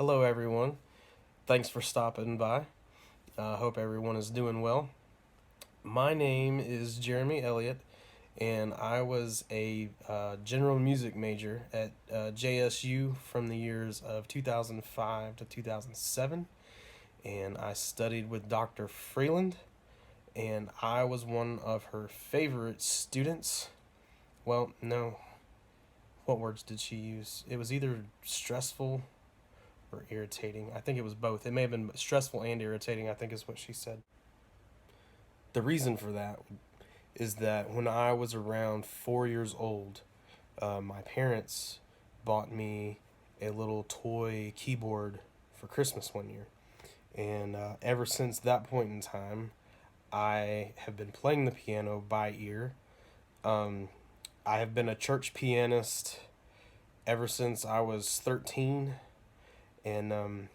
Hello, everyone. Thanks for stopping by. Hope everyone is doing well. My name is Jeremy Elliott, and I was a general music major at JSU from the years of 2005 to 2007. And I studied with Dr. Freeland, and I was one of her favorite students. Well, no, what words did she use? It was either stressful or irritating. I think it was both. It may have been stressful and irritating, I think is what she said. The reason for that is that when I was around 4 years old, my parents bought me a little toy keyboard for Christmas one year. And ever since that point in time, I have been playing the piano by ear. Um, I have been a church pianist ever since I was 13, and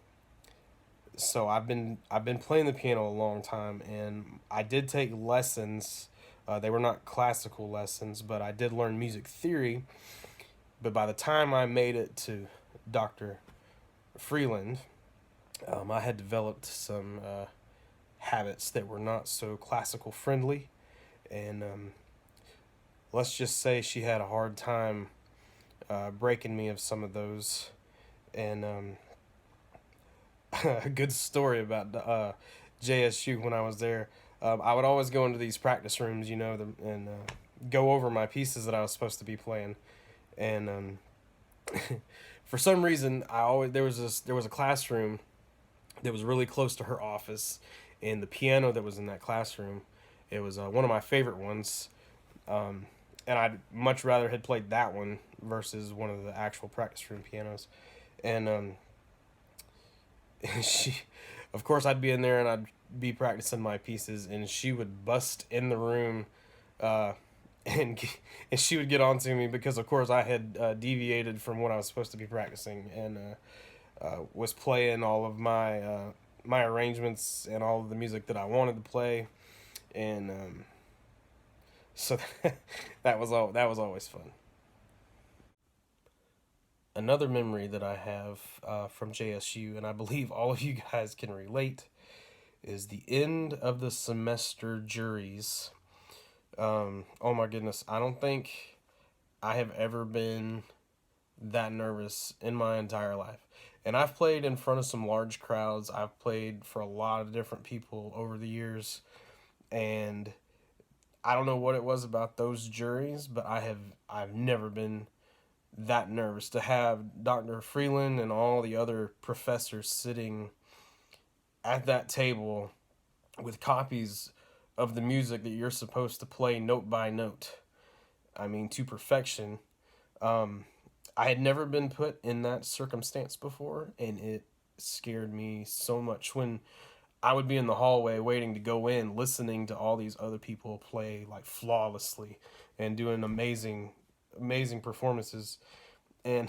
so I've been playing the piano a long time, and I did take lessons. They were not classical lessons, but I did learn music theory. But by the time I made it to Dr. Freeland, I had developed some habits that were not so classical friendly, and let's just say she had a hard time breaking me of some of those. And a good story about JSU when I was there. I would always go into these practice rooms, and go over my pieces that I was supposed to be playing. And for some reason, I always there was a classroom that was really close to her office, and the piano that was in that classroom, it was one of my favorite ones. And I'd much rather had played that one versus one of the actual practice room pianos. And she, of course, I'd be in there and I'd be practicing my pieces, and she would bust in the room, uh, and and she would get on to me because, of course, I had deviated from what I was supposed to be practicing, and was playing all of my arrangements and all of the music that I wanted to play, and so that was always fun. Another memory that I have from JSU, and I believe all of you guys can relate, is the end of the semester juries. Oh my goodness, I don't think I have ever been that nervous in my entire life. And I've played in front of some large crowds. I've played for a lot of different people over the years, and I don't know what it was about those juries, but I've never been that nervous to have Dr. Freeland and all the other professors sitting at that table with copies of the music that you're supposed to play note by note. I mean, to perfection. Um, I had never been put in that circumstance before, and it scared me so much when I would be in the hallway waiting to go in, listening to all these other people play like flawlessly and doing amazing performances. And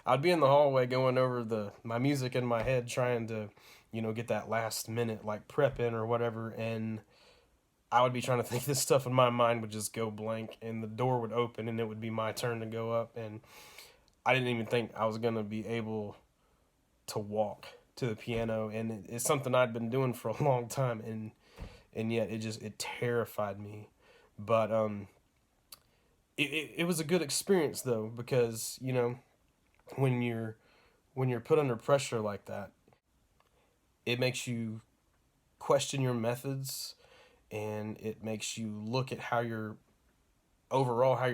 I'd be in the hallway going over the my music in my head, trying to, get that last minute like prep in or whatever, and I would be trying to think this stuff, and my mind would just go blank, and the door would open, and it would be my turn to go up, and I didn't even think I was gonna be able to walk to the piano, and it's something I'd been doing for a long time, and yet it terrified me, but it was a good experience though, because when you're put under pressure like that, it makes you question your methods, and it makes you look at how you're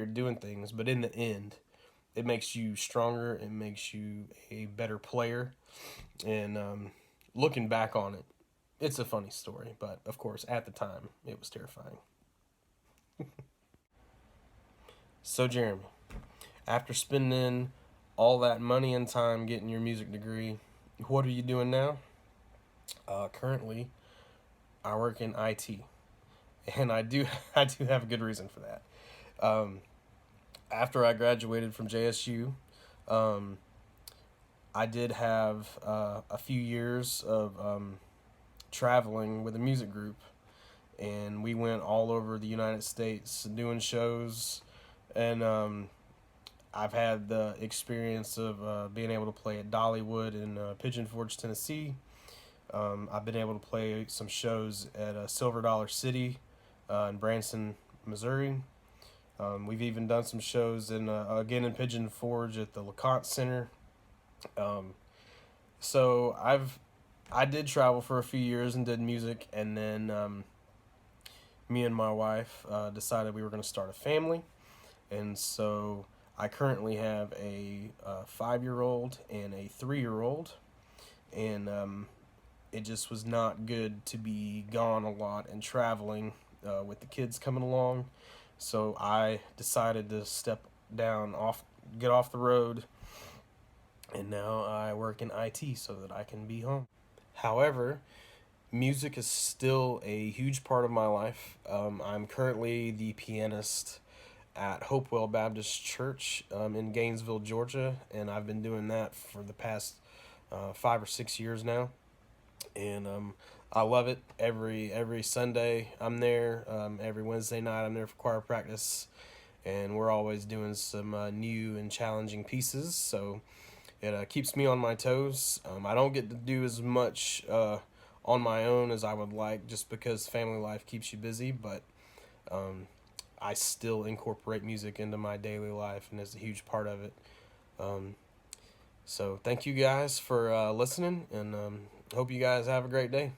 doing things, but in the end it makes you stronger, it makes you a better player, and looking back on it, it's a funny story, but of course at the time it was terrifying. So Jeremy, after spending all that money and time getting your music degree, what are you doing now? Currently, I work in IT, and I do have a good reason for that. Um, After I graduated from JSU, um, I did have a few years of traveling with a music group, and we went all over the United States doing shows, and I've had the experience of being able to play at Dollywood in Pigeon Forge, Tennessee. I've been able to play some shows at Silver Dollar City in Branson, Missouri. We've even done some shows again in Pigeon Forge at the LeConte Center. Um, so I did travel for a few years and did music, and then me and my wife decided we were going to start a family, and so I currently have a 5-year-old and a 3-year-old, and it just was not good to be gone a lot and traveling with the kids coming along. So I decided to get off the road, and now I work in IT so that I can be home. However, music is still a huge part of my life. I'm currently the pianist at Hopewell Baptist Church in Gainesville, Georgia, and I've been doing that for the past 5 or 6 years now, and I love it. Every Sunday I'm there. Every Wednesday night I'm there for choir practice, and we're always doing some new and challenging pieces. So it keeps me on my toes. I don't get to do as much on my own as I would like, just because family life keeps you busy. But um, I still incorporate music into my daily life, and it's a huge part of it. Um, so thank you guys for listening, and hope you guys have a great day.